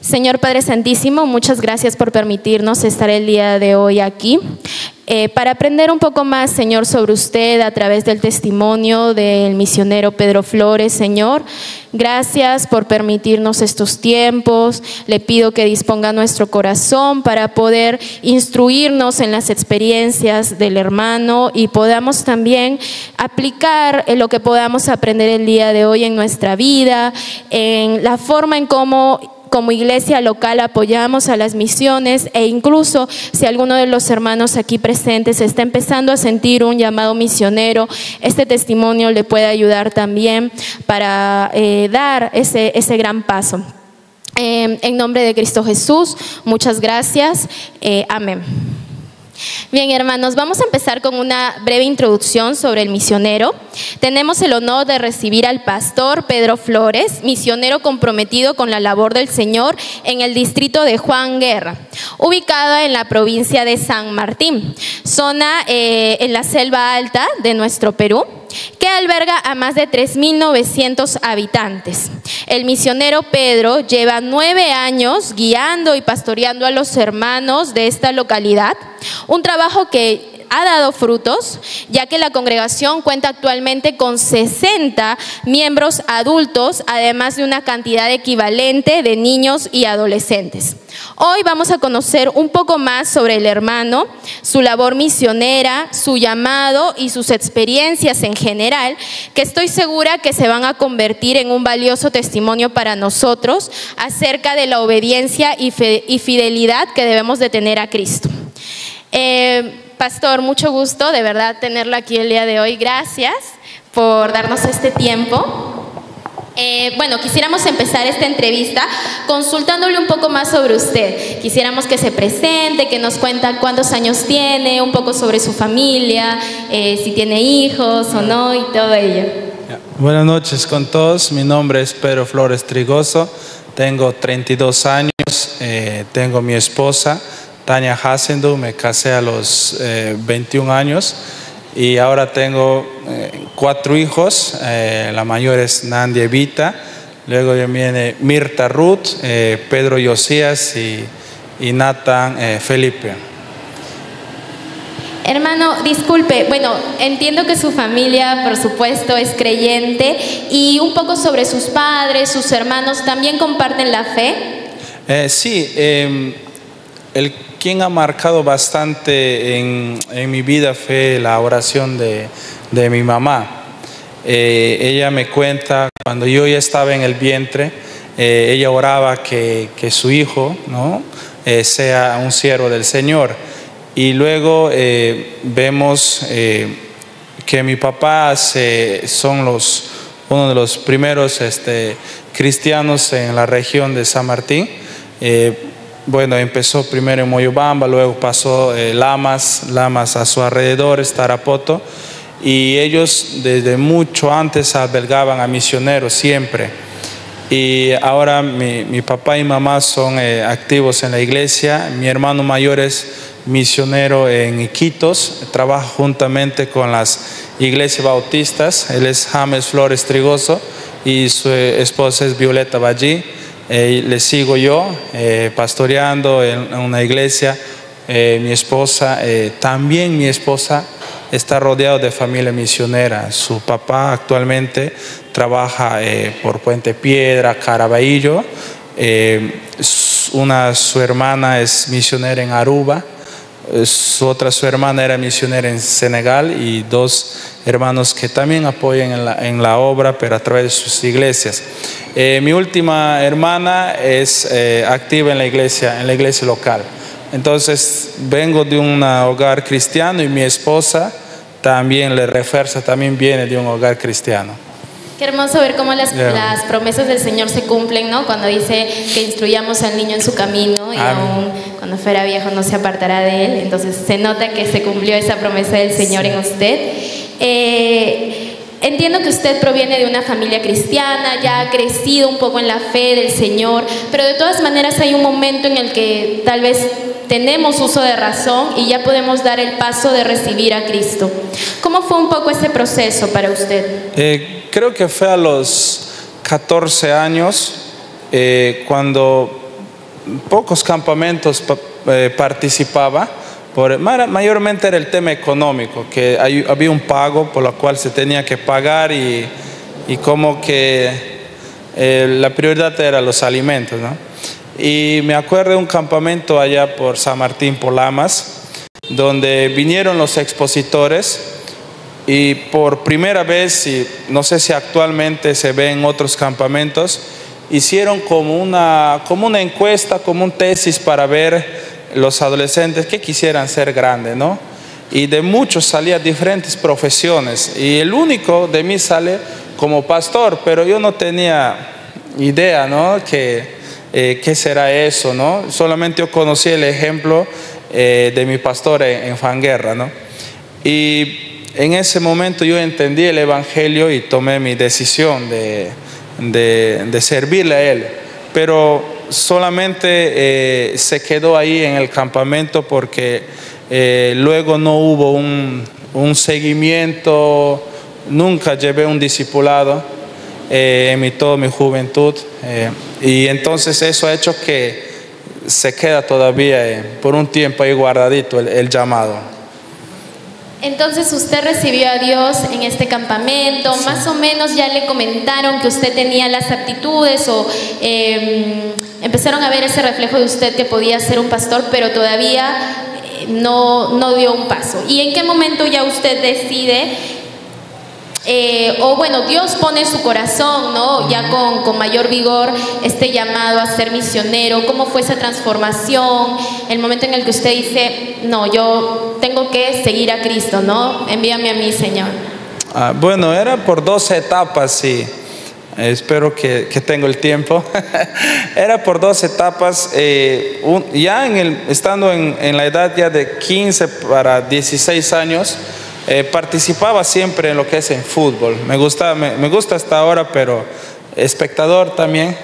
Señor Padre Santísimo, muchas gracias por permitirnos estar el día de hoy aquí para aprender un poco más, Señor, sobre usted a través del testimonio del misionero Pedro Flores. Señor, gracias por permitirnos estos tiempos. Le pido que disponga nuestro corazón para poder instruirnos en las experiencias del hermano y podamos también aplicar lo que podamos aprender el día de hoy en nuestra vida, en la forma en cómo como iglesia local apoyamos a las misiones, e incluso si alguno de los hermanos aquí presentes está empezando a sentir un llamado misionero, este testimonio le puede ayudar también para dar ese gran paso. En nombre de Cristo Jesús, muchas gracias. Amén. Bien, hermanos, vamos a empezar con una breve introducción sobre el misionero. Tenemos el honor de recibir al pastor Pedro Flores, misionero comprometido con la labor del Señor en el distrito de Juan Guerra, ubicado en la provincia de San Martín, zona en la selva alta de nuestro Perú, que alberga a más de 3.900 habitantes. El misionero Pedro lleva 9 años guiando y pastoreando a los hermanos de esta localidad, un trabajo que ha dado frutos, ya que la congregación cuenta actualmente con 60 miembros adultos, además de una cantidad equivalente de niños y adolescentes. Hoy vamos a conocer un poco más sobre el hermano, su labor misionera, su llamado y sus experiencias en general, que estoy segura que se van a convertir en un valioso testimonio para nosotros acerca de la obediencia y fidelidad que debemos de tener a Cristo. Pastor, mucho gusto de verdad tenerlo aquí el día de hoy. Gracias por darnos este tiempo. Bueno, quisiéramos empezar esta entrevista consultándole un poco más sobre usted. Quisiéramos que se presente, que nos cuenta cuántos años tiene, un poco sobre su familia, si tiene hijos o no y todo ello. Buenas noches con todos. Mi nombre es Pedro Flores Trigoso. Tengo 32 años. Tengo mi esposa Tania Hasendu. Me casé a los 21 años. Y ahora tengo 4 hijos, la mayor es Nandia Evita, luego viene Mirta Ruth, Pedro Josías y Nathan Felipe. Hermano, disculpe, bueno, entiendo que su familia, por supuesto, es creyente, y un poco sobre sus padres, sus hermanos, ¿también comparten la fe? Sí, quien ha marcado bastante en mi vida fue la oración de mi mamá. Ella me cuenta, cuando yo ya estaba en el vientre, ella oraba que su hijo, ¿no?, sea un siervo del Señor. Y luego vemos que mi papá son uno de los primeros cristianos en la región de San Martín. Bueno, empezó primero en Moyobamba, luego pasó Lamas a su alrededor, Tarapoto, y ellos desde mucho antes albergaban a misioneros siempre. Y ahora mi papá y mamá son activos en la iglesia. Mi hermano mayor es misionero en Iquitos, trabaja juntamente con las iglesias bautistas. Él es James Flores Trigoso y su esposa es Violeta Ballí. Le sigo yo pastoreando en una iglesia. Mi esposa está rodeada de familia misionera. Su papá actualmente trabaja por Puente Piedra, Caraballo. Su hermana es misionera en Aruba. Su hermana era misionera en Senegal, y 2 hermanos que también apoyan en la obra, pero a través de sus iglesias. Mi última hermana es activa en la iglesia local. Entonces vengo de un hogar cristiano, y mi esposa también también viene de un hogar cristiano. Qué hermoso ver cómo las promesas del Señor se cumplen, ¿no? Cuando dice que instruyamos al niño en su camino y aún cuando fuera viejo no se apartará de él. Entonces se nota que se cumplió esa promesa del Señor en usted. Entiendo que usted proviene de una familia cristiana, ya ha crecido un poco en la fe del Señor, pero de todas maneras hay un momento en el que tal vez tenemos uso de razón y ya podemos dar el paso de recibir a Cristo. ¿Cómo fue un poco ese proceso para usted? Creo que fue a los 14 años cuando pocos campamentos participaba. Mayormente era el tema económico, que había un pago por lo cual se tenía que pagar y como que la prioridad era los alimentos, ¿no? Y me acuerdo de un campamento allá por San Martín, por Lamas, donde vinieron los expositores y por primera vez, y no sé si actualmente se ve en otros campamentos, hicieron como una encuesta, como un tesis para ver los adolescentes que quisieran ser grandes, ¿no? Y de muchos salía diferentes profesiones y el único de mí sale como pastor, pero yo no tenía idea, ¿no? ¿Qué será eso, no? Solamente yo conocí el ejemplo de mi pastor en Fanguerra, ¿no? Y en ese momento yo entendí el evangelio y tomé mi decisión de servirle a él, pero solamente se quedó ahí en el campamento porque luego no hubo un seguimiento, nunca llevé un discipulado en toda mi juventud, y entonces eso ha hecho que se queda todavía por un tiempo ahí guardadito el llamado. Entonces usted recibió a Dios en este campamento, sí. Más o menos ya le comentaron que usted tenía las aptitudes o empezaron a ver ese reflejo de usted que podía ser un pastor, pero todavía no dio un paso. ¿Y en qué momento ya usted decide, Dios pone en su corazón, ¿no? Ya con mayor vigor este llamado a ser misionero? ¿Cómo fue esa transformación? El momento en el que usted dice, no, yo tengo que seguir a Cristo, ¿no? Envíame a mí, Señor. Bueno, era por 2 etapas, sí. Espero que tengo el tiempo. Era por 2 etapas. Ya estando en la edad ya de 15 para 16 años, participaba siempre en lo que es en fútbol. Me gusta hasta ahora, pero espectador también.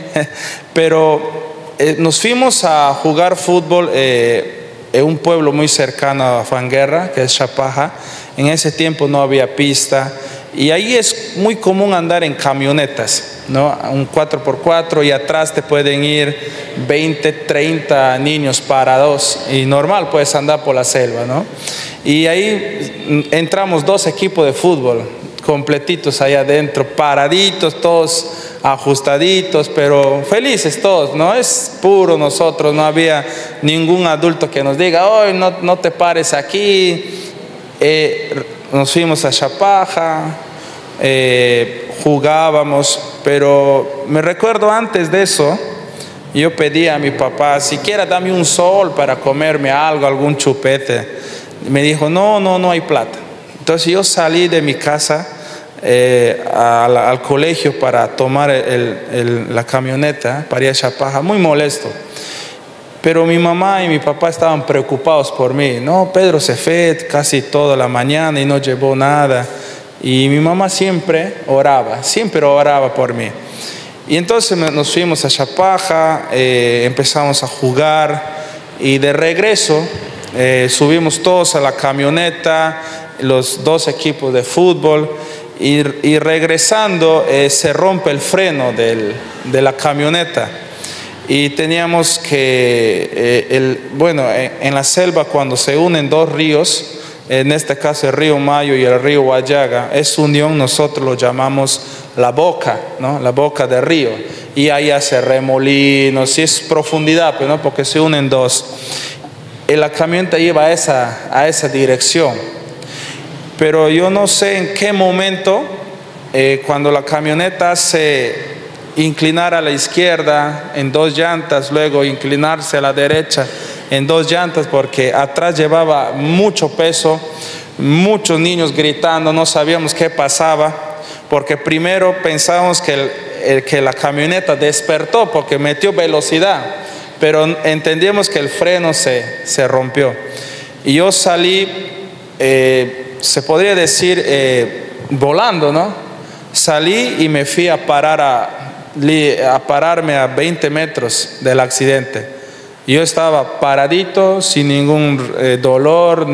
Pero nos fuimos a jugar fútbol en un pueblo muy cercano a Fanguerra, que es Chapaja. En ese tiempo no había pista y ahí es muy común andar en camionetas, ¿no? Un 4x4 y atrás te pueden ir 20, 30 niños parados y normal puedes andar por la selva, ¿no? Y ahí entramos 2 equipos de fútbol completitos allá adentro, paraditos, todos ajustaditos, pero felices todos, ¿no? Es puro nosotros, no había ningún adulto que nos diga, hoy no te pares aquí. Nos fuimos a Chapaja, jugábamos, pero me recuerdo antes de eso, yo pedí a mi papá, siquiera dame un sol para comerme algo, algún chupete. Me dijo, no hay plata. Entonces yo salí de mi casa al colegio para tomar la camioneta para ir a Chapaja, muy molesto. Pero mi mamá y mi papá estaban preocupados por mí. No, Pedro se fue casi toda la mañana y no llevó nada. Y mi mamá siempre oraba por mí. Y entonces nos fuimos a Chapaja, empezamos a jugar y de regreso subimos todos a la camioneta, los 2 equipos de fútbol, y regresando se rompe el freno de la camioneta. Y teníamos que, en la selva cuando se unen 2 ríos, en este caso el río Mayo y el río Guayaga, es unión, nosotros lo llamamos la boca, ¿no? La boca del río. Y ahí hace remolinos y es profundidad, ¿no? Porque se unen 2. Y la camioneta iba a esa dirección. Pero yo no sé en qué momento, cuando la camioneta se inclinar a la izquierda en 2 llantas, luego inclinarse a la derecha en 2 llantas, porque atrás llevaba mucho peso, muchos niños gritando, no sabíamos qué pasaba, porque primero pensábamos que la camioneta despertó porque metió velocidad, pero entendíamos que el freno se rompió. Y yo salí, se podría decir, volando, ¿no? Salí y me fui a pararme a 20 metros del accidente. Yo estaba paradito, sin ningún dolor,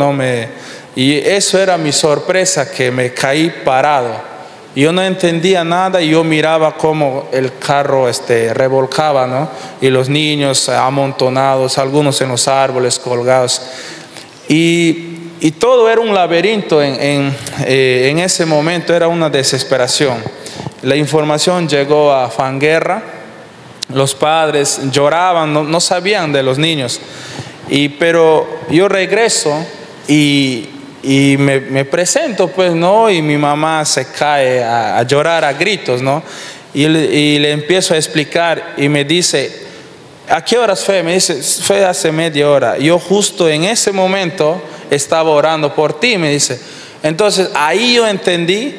y eso era mi sorpresa, que me caí parado. Y yo no entendía nada y yo miraba cómo el carro revolcaba, ¿no? Y los niños amontonados, algunos en los árboles colgados. Y todo era un laberinto en ese momento, era una desesperación. La información llegó a Fanguerra, los padres lloraban, no sabían de los niños. Pero yo regreso y me presento, pues, ¿no? Y mi mamá se cae a llorar a gritos, ¿no? Y le empiezo a explicar y me dice, ¿a qué horas fue? Me dice, fue hace media hora. Yo justo en ese momento estaba orando por ti, me dice. Entonces ahí yo entendí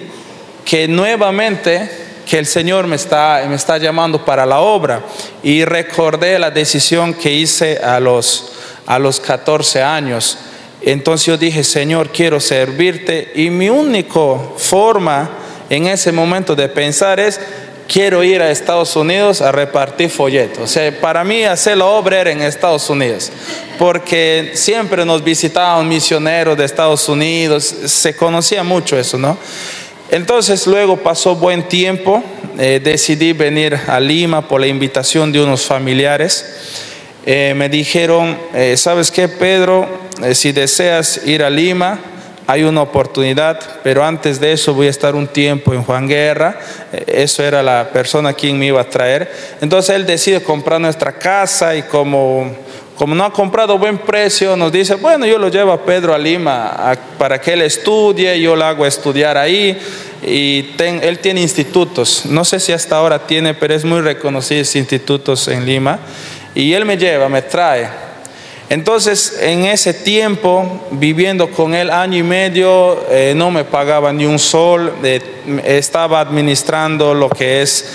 que nuevamente que el Señor me está llamando para la obra. Y recordé la decisión que hice a los 14 años. Entonces yo dije, Señor, quiero servirte. Y mi única forma en ese momento de pensar es, quiero ir a Estados Unidos a repartir folletos. O sea, para mí hacer la obra era en Estados Unidos, porque siempre nos visitaban misioneros de Estados Unidos, se conocía mucho eso, ¿no? Entonces luego pasó buen tiempo, decidí venir a Lima por la invitación de unos familiares. Me dijeron, ¿sabes qué, Pedro? Si deseas ir a Lima, hay una oportunidad, pero antes de eso voy a estar un tiempo en Juan Guerra. Eso era la persona quien me iba a traer. Entonces él decide comprar nuestra casa y como no ha comprado buen precio, nos dice, bueno, yo lo llevo a Pedro a Lima para que él estudie, yo lo hago estudiar ahí. Y él tiene institutos, no sé si hasta ahora tiene, pero es muy reconocido institutos en Lima. Y él me lleva, me trae. Entonces, en ese tiempo, viviendo con él año y medio, no me pagaba ni un sol. Estaba administrando lo que es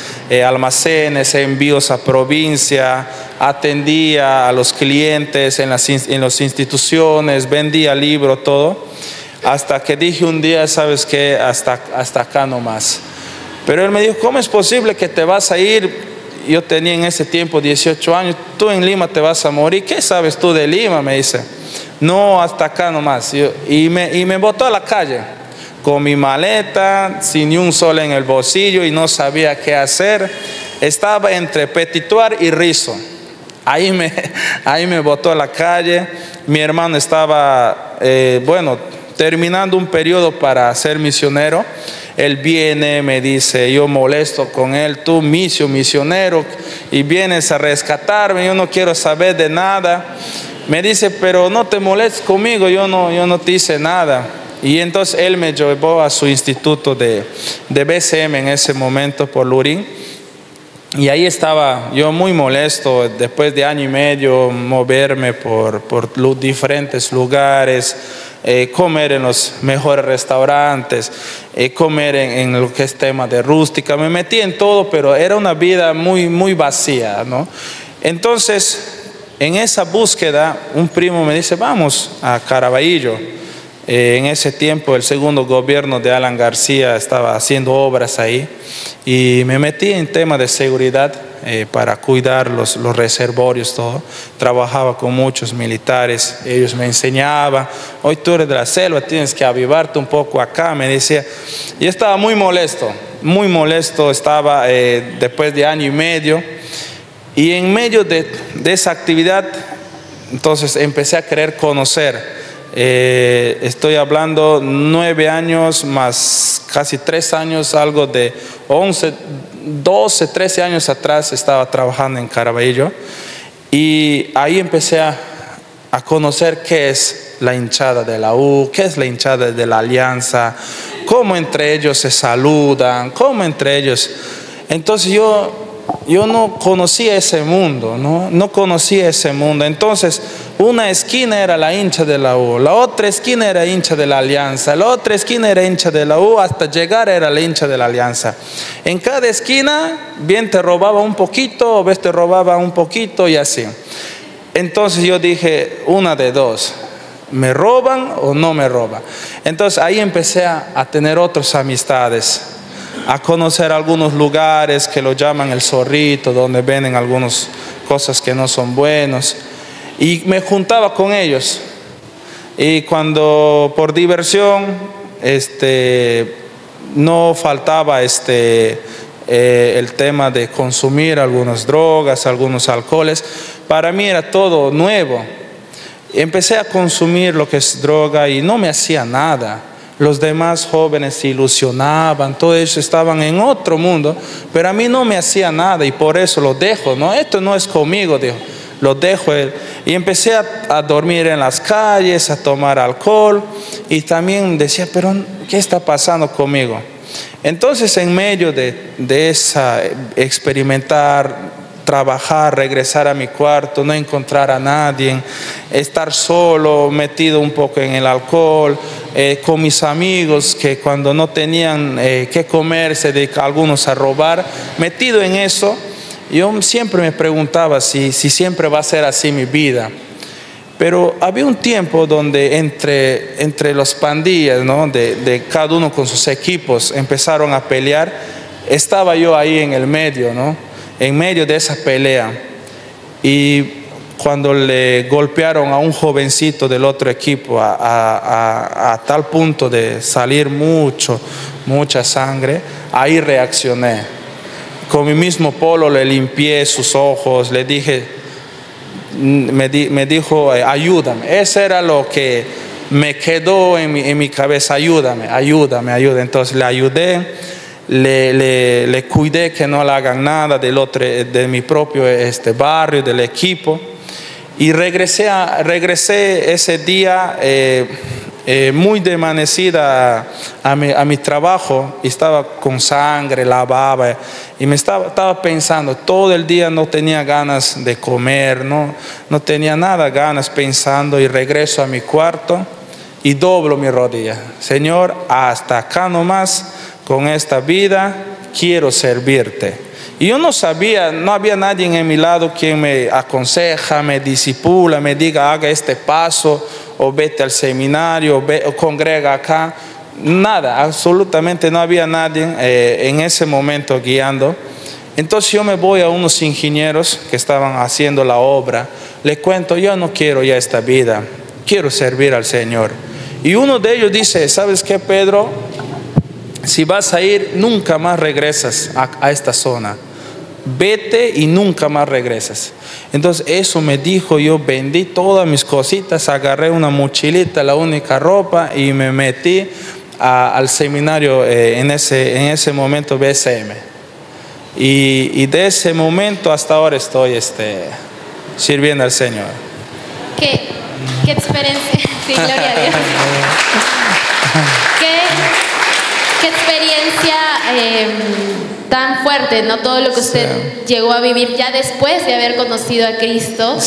almacenes, envíos a provincia, atendía a los clientes en las instituciones, vendía libros, todo. Hasta que dije un día, ¿sabes qué? Hasta acá nomás. Pero él me dijo, ¿cómo es posible que te vas a ir? Yo tenía en ese tiempo 18 años, tú en Lima te vas a morir. ¿Qué sabes tú de Lima? Me dice. No, hasta acá nomás. Y me botó a la calle con mi maleta, sin ni un sol en el bolsillo y no sabía qué hacer. Estaba entre Petituar y Rizo. Ahí me botó a la calle. Mi hermano estaba, terminando un periodo para ser misionero. Él viene, me dice, yo molesto con él, tú misionero, y vienes a rescatarme, yo no quiero saber de nada. Me dice, pero no te molestes conmigo, yo no te hice nada. Y entonces él me llevó a su instituto de BCM en ese momento por Lurín. Y ahí estaba yo muy molesto, después de año y medio, moverme por diferentes lugares, comer en los mejores restaurantes, comer en lo que es tema de rústica. Me metí en todo, pero era una vida muy, muy vacía, ¿no? Entonces, en esa búsqueda, un primo me dice, vamos a Caraballo. En ese tiempo, el segundo gobierno de Alan García estaba haciendo obras ahí. Y me metí en tema de seguridad para cuidar los reservorios, todo. Trabajaba con muchos militares, ellos me enseñaban, hoy tú eres de la selva, tienes que avivarte un poco acá, me decía. Y estaba muy molesto estaba después de año y medio. Y en medio de esa actividad, entonces empecé a querer conocer. Estoy hablando 9 años más casi 3 años, algo de 11, 12, 13 años atrás estaba trabajando en Caraballo y ahí empecé a conocer qué es la hinchada de la U, qué es la hinchada de la Alianza, cómo entre ellos se saludan, cómo entre ellos. Entonces yo no conocía ese mundo, no conocía ese mundo. Entonces una esquina era la hincha de la U, la otra esquina era hincha de la Alianza, la otra esquina era hincha de la U, hasta llegar era la hincha de la Alianza. En cada esquina bien te robaba un poquito, o ves te robaba un poquito y así. Entonces yo dije, una de dos, ¿me roban o no me roban? Entonces ahí empecé a tener otras amistades, a conocer algunos lugares que lo llaman el Zorrito, donde venden algunas cosas que no son buenos, y me juntaba con ellos. Y cuando por diversión no faltaba el tema de consumir algunas drogas, algunos alcoholes. Para mí era todo nuevo. Empecé a consumir lo que es droga y no me hacía nada. Los demás jóvenes se ilusionaban, todos ellos estaban en otro mundo, pero a mí no me hacía nada y por eso lo dejo. No, esto no es conmigo, dijo. Lo dejo. Y empecé a dormir en las calles, a tomar alcohol y también decía, pero ¿qué está pasando conmigo? Entonces, en medio de esa experimentar, trabajar, regresar a mi cuarto, no encontrar a nadie, estar solo, metido un poco en el alcohol, con mis amigos que cuando no tenían qué comer se dedicaban algunos a robar, metido en eso, yo siempre me preguntaba si siempre va a ser así mi vida. Pero había un tiempo donde entre las pandillas, ¿no? de cada uno con sus equipos empezaron a pelear. Estaba yo ahí en el medio, ¿no? En medio de esa pelea. Y cuando le golpearon a un jovencito del otro equipo a tal punto de salir mucha sangre, ahí reaccioné. Con mi mismo polo le limpié sus ojos, le dije, me dijo, ayúdame. Eso era lo que me quedó en mi cabeza, ayúdame. Entonces le ayudé, le cuidé que no le hagan nada de mi propio barrio, del equipo. Y regresé ese día muy desvanecida a mi trabajo, y estaba con sangre, lavaba, y me estaba pensando, todo el día no tenía ganas de comer, no tenía nada ganas pensando, y regreso a mi cuarto y doblo mi rodilla. Señor, hasta acá nomás, con esta vida quiero servirte. Y yo no sabía, no había nadie en mi lado quien me aconseja, me disipula, me diga haga este paso, o vete al seminario, o congrega acá. Nada, absolutamente no había nadie en ese momento guiando. Entonces yo me voy a unos ingenieros que estaban haciendo la obra, les cuento, yo no quiero ya esta vida, quiero servir al Señor. Y uno de ellos dice, ¿sabes qué, Pedro? Si vas a ir, nunca más regresas a esta zona. Vete y nunca más regresas. Entonces eso me dijo, yo vendí todas mis cositas, agarré una mochilita, la única ropa, y me metí al seminario en ese momento BSM. Y de ese momento hasta ahora estoy sirviendo al Señor. ¿Qué experiencia? Sí, gloria a Dios. ¿Qué experiencia tan fuerte, ¿no? Todo lo que usted llegó a vivir ya después de haber conocido a Cristo,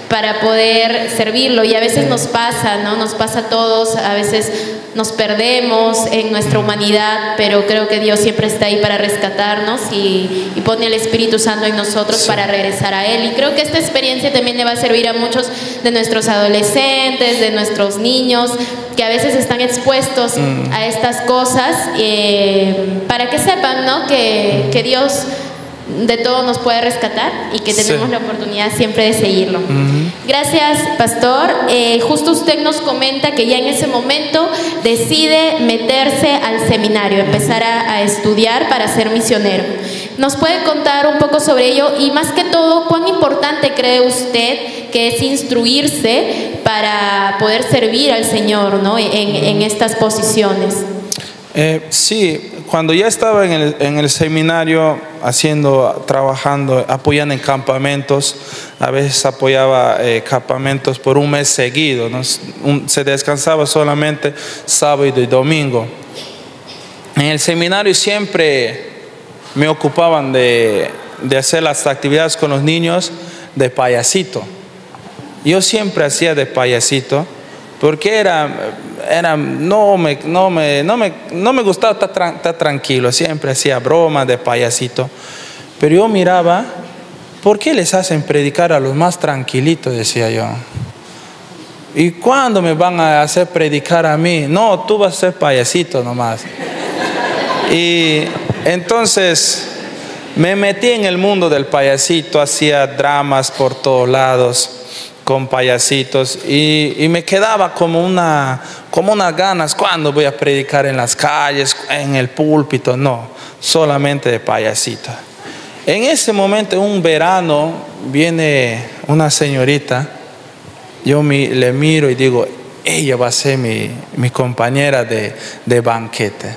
para poder servirlo. Y a veces nos pasa, ¿no? Nos pasa a todos, a veces nos perdemos en nuestra humanidad, pero creo que Dios siempre está ahí para rescatarnos y pone el Espíritu Santo en nosotros para regresar a Él. Y creo que esta experiencia también le va a servir a muchos de nuestros adolescentes, de nuestros niños, que a veces están expuestos a estas cosas, para que sepan, ¿no? que Dios de todo nos puede rescatar y que tenemos la oportunidad siempre de seguirlo. Gracias, pastor. Justo usted nos comenta que ya en ese momento decide meterse al seminario, empezar a estudiar para ser misionero. ¿Nos puede contar un poco sobre ello? Y más que todo, ¿cuán importante cree usted que es instruirse para poder servir al Señor, ¿no? en estas posiciones? Sí, cuando ya estaba en el seminario trabajando, apoyando en campamentos, a veces apoyaba campamentos por un mes seguido, ¿no? Se descansaba solamente sábado y domingo. En el seminario siempre me ocupaban de hacer las actividades con los niños de payasito. Yo siempre hacía de payasito, porque no me gustaba estar tranquilo, siempre hacía bromas de payasito. Pero yo miraba, ¿por qué les hacen predicar a los más tranquilitos? Decía yo. ¿Y cuándo me van a hacer predicar a mí? No, tú vas a ser payasito nomás. Y entonces me metí en el mundo del payasito, hacía dramas por todos lados con payasitos, y me quedaba como como unas ganas, ¿cuándo voy a predicar en las calles, en el púlpito? No, solamente de payasito. En ese momento, un verano, viene una señorita, yo le miro y digo, ella va a ser mi compañera de banquete.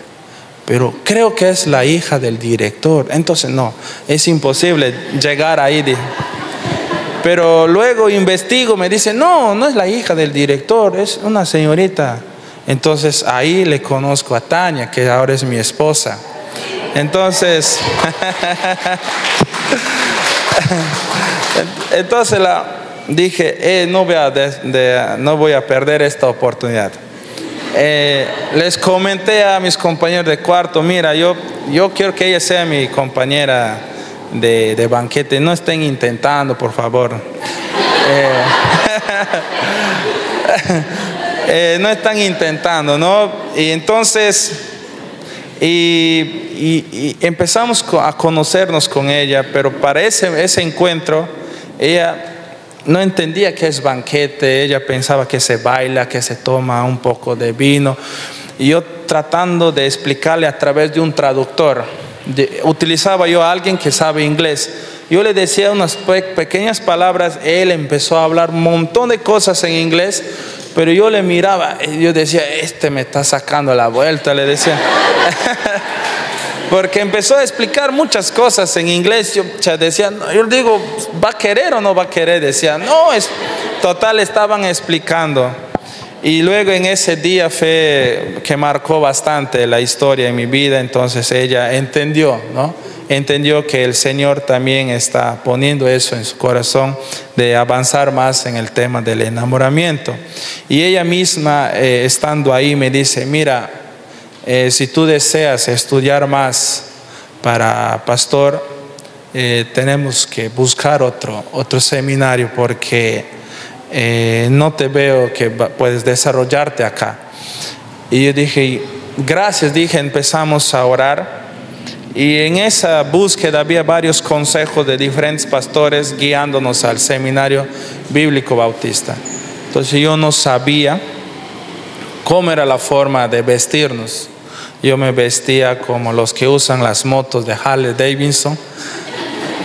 Pero creo que es la hija del director. Entonces no, es imposible llegar ahí. Pero luego investigo, me dice, no, no es la hija del director, es una señorita. Entonces ahí le conozco a Tania, que ahora es mi esposa. Entonces, dije, no voy a perder esta oportunidad. Les comenté a mis compañeros de cuarto, mira, yo quiero que ella sea mi compañera de banquete, no estén intentando, por favor. No están intentando, ¿no? Y entonces, y empezamos a conocernos con ella, pero para ese encuentro, ella no entendía qué es banquete, ella pensaba que se baila, que se toma un poco de vino. Y yo tratando de explicarle a través de un traductor, utilizaba yo a alguien que sabe inglés. Yo le decía unas pequeñas palabras, él empezó a hablar un montón de cosas en inglés, pero yo le miraba, yo decía, me está sacando la vuelta, le decía. Porque empezó a explicar muchas cosas en inglés. Yo decía, yo digo, ¿va a querer o no va a querer? Decía, no, total, estaban explicando. Y luego en ese día fue que marcó bastante la historia en mi vida. Entonces ella entendió, ¿no? Entendió que el Señor también está poniendo eso en su corazón, de avanzar más en el tema del enamoramiento. Y ella misma, estando ahí, me dice, mira, si tú deseas estudiar más para pastor, tenemos que buscar otro seminario, porque no te veo que puedes desarrollarte acá. Y yo dije, gracias, empezamos a orar. Y en esa búsqueda había varios consejos de diferentes pastores guiándonos al seminario bíblico bautista. Entonces yo no sabía cómo era la forma de vestirnos. Yo me vestía como los que usan las motos de Harley Davidson,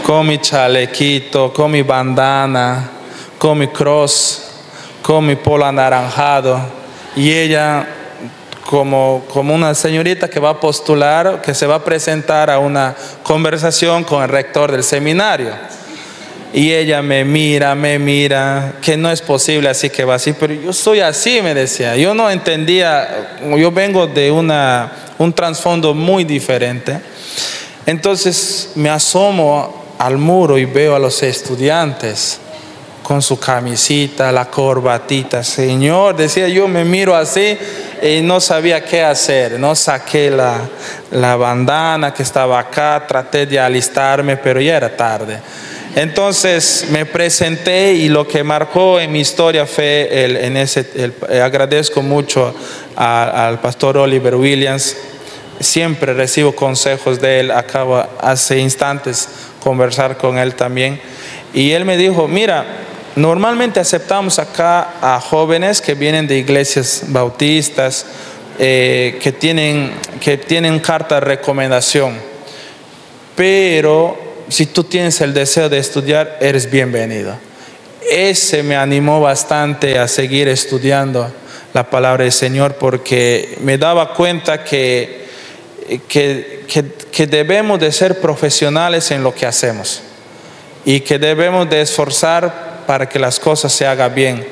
con mi chalequito, con mi bandana, con mi cross, con mi polo anaranjado. Y ella como una señorita que va a postular, que se va a presentar a una conversación con el rector del seminario. Y ella me mira, que no es posible así que va así, pero yo soy así, me decía. Yo no entendía, yo vengo de un trasfondo muy diferente. Entonces me asomo al muro y veo a los estudiantes con su camisita, la corbatita. Señor, decía yo, me miro así y no sabía qué hacer. No saqué la bandana que estaba acá, traté de alistarme, pero ya era tarde. Entonces me presenté, y lo que marcó en mi historia fue agradezco mucho al pastor Oliver Williams. Siempre recibo consejos de él. Acabo hace instantes conversar con él también, y él me dijo, mira, normalmente aceptamos acá a jóvenes que vienen de iglesias bautistas, que tienen carta de recomendación, pero si tú tienes el deseo de estudiar, eres bienvenido. Ese me animó bastante a seguir estudiando la palabra del Señor, porque me daba cuenta que debemos de ser profesionales en lo que hacemos, y que debemos de esforzar para que las cosas se hagan bien.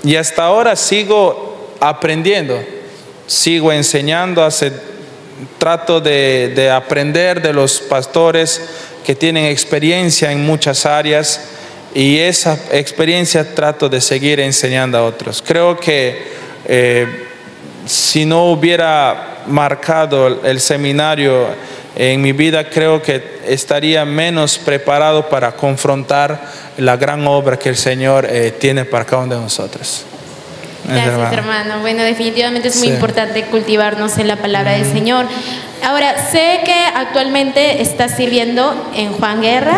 Y hasta ahora sigo aprendiendo, sigo enseñando, trato de aprender de los pastores que tienen experiencia en muchas áreas, y esa experiencia trato de seguir enseñando a otros. Creo que si no hubiera marcado el seminario en mi vida, creo que estaría menos preparado para confrontar la gran obra que el Señor tiene para cada uno de nosotros. Gracias, hermano. Bueno, definitivamente es muy importante cultivarnos en la palabra del Señor. Ahora, sé que actualmente está sirviendo en Juan Guerra,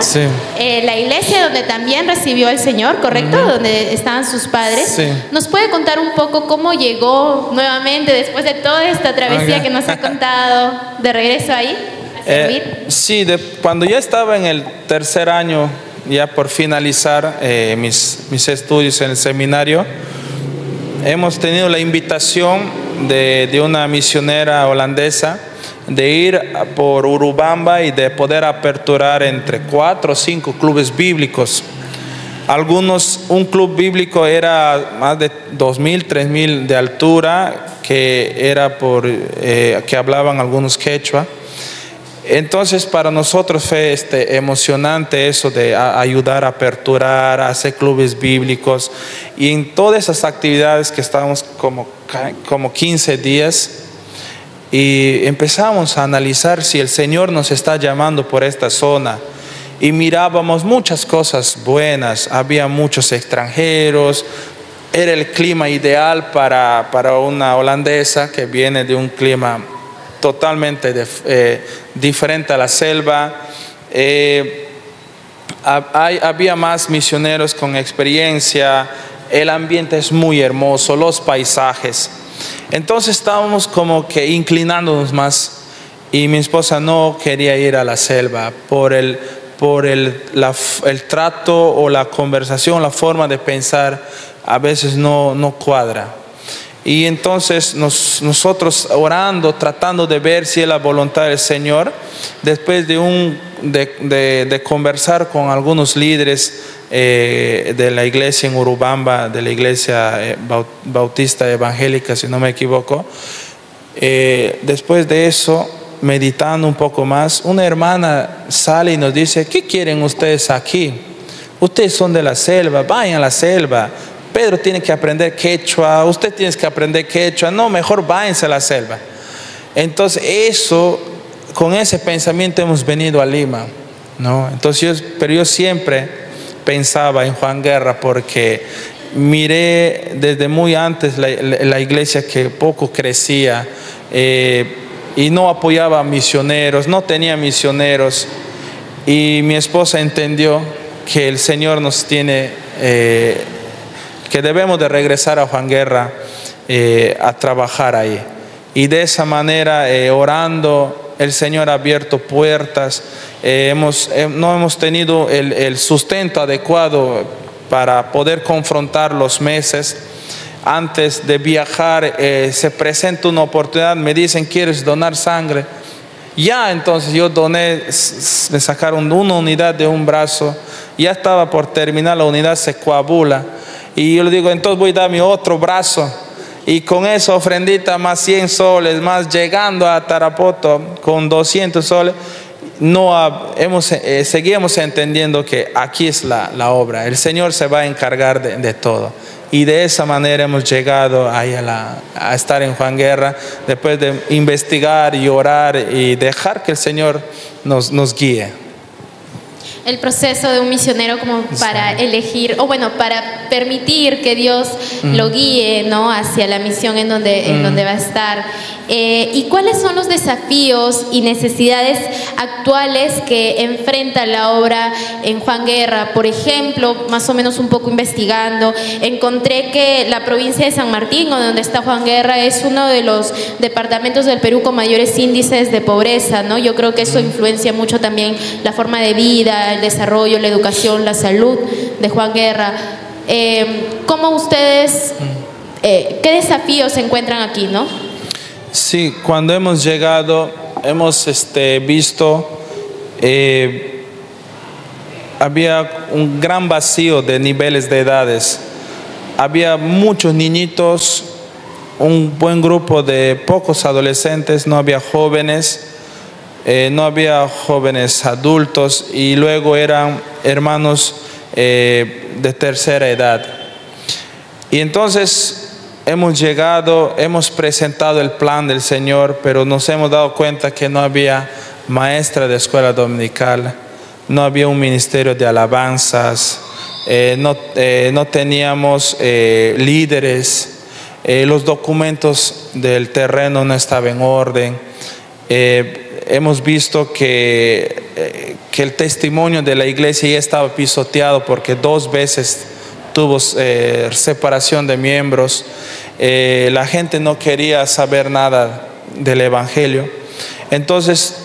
la iglesia donde también recibió al Señor, ¿correcto? Donde estaban sus padres. ¿Nos puede contar un poco cómo llegó nuevamente, después de toda esta travesía que nos ha contado, de regreso ahí a servir? Sí, cuando ya estaba en el tercer año, ya por finalizar mis estudios en el seminario, hemos tenido la invitación de una misionera holandesa de ir por Urubamba y de poder aperturar entre 4 o 5 clubes bíblicos. Un club bíblico era más de 2.000, 3.000 de altura, que era que hablaban algunos quechua. Entonces para nosotros fue emocionante eso de ayudar a aperturar, a hacer clubes bíblicos, y en todas esas actividades que estábamos como 15 días, y empezamos a analizar si el Señor nos está llamando por esta zona, y mirábamos muchas cosas buenas. Había muchos extranjeros, era el clima ideal para una holandesa que viene de un clima totalmente diferente a la selva. Había más misioneros con experiencia, el ambiente es muy hermoso, los paisajes. Entonces estábamos como que inclinándonos más, y mi esposa no quería ir a la selva por el trato o la conversación, la forma de pensar a veces no cuadra. Y entonces nosotros orando, tratando de ver si es la voluntad del Señor, después de conversar con algunos líderes de la iglesia en Urubamba, de la iglesia bautista evangélica, si no me equivoco, después de eso, meditando un poco más, una hermana sale y nos dice: ¿qué quieren ustedes aquí? Ustedes son de la selva, vayan a la selva. Pedro tiene que aprender quechua, usted tiene que aprender quechua, no, mejor váyanse a la selva. Entonces con ese pensamiento hemos venido a Lima, ¿no? Entonces pero yo siempre pensaba en Juan Guerra, porque miré desde muy antes la iglesia que poco crecía, y no apoyaba a misioneros, no tenía misioneros, y mi esposa entendió que el Señor nos tiene que debemos de regresar a Juan Guerra a trabajar ahí. Y de esa manera, orando, el Señor ha abierto puertas. No hemos tenido el sustento adecuado para poder confrontar los meses. Antes de viajar, se presenta una oportunidad, me dicen: ¿quieres donar sangre? Ya, entonces yo doné, me sacaron una unidad de un brazo, ya estaba por terminar, la unidad se coagula. Y yo le digo: entonces voy a dar mi otro brazo. Y con esa ofrendita, más 100 soles, más llegando a Tarapoto con 200 soles, seguimos entendiendo que aquí es la obra. El Señor se va a encargar de todo. Y de esa manera hemos llegado ahí a estar en Juan Guerra, después de investigar y orar y dejar que el Señor nos guíe. El proceso de un misionero como para elegir, o bueno, para permitir que Dios lo guíe, ¿no?, hacia la misión en donde va a estar. ¿Y cuáles son los desafíos y necesidades actuales que enfrenta la obra en Juan Guerra? Por ejemplo, más o menos un poco investigando, encontré que la provincia de San Martín, donde está Juan Guerra, es uno de los departamentos del Perú con mayores índices de pobreza, ¿no? Yo creo que eso influencia mucho también la forma de vida, el desarrollo, la educación, la salud de Juan Guerra. ¿Cómo ustedes, qué desafíos se encuentran aquí, no? Sí, cuando hemos llegado, hemos visto, había un gran vacío de niveles de edades. Había muchos niñitos, un buen grupo de pocos adolescentes, no había jóvenes. No había jóvenes adultos, y luego eran hermanos de tercera edad. Y entonces hemos llegado, hemos presentado el plan del Señor, pero nos hemos dado cuenta que no había maestra de escuela dominical, no había un ministerio de alabanzas, no teníamos líderes. los documentos del terreno no estaban en orden. Hemos visto que el testimonio de la iglesia ya estaba pisoteado porque 2 veces tuvo separación de miembros. La gente no quería saber nada del evangelio. Entonces,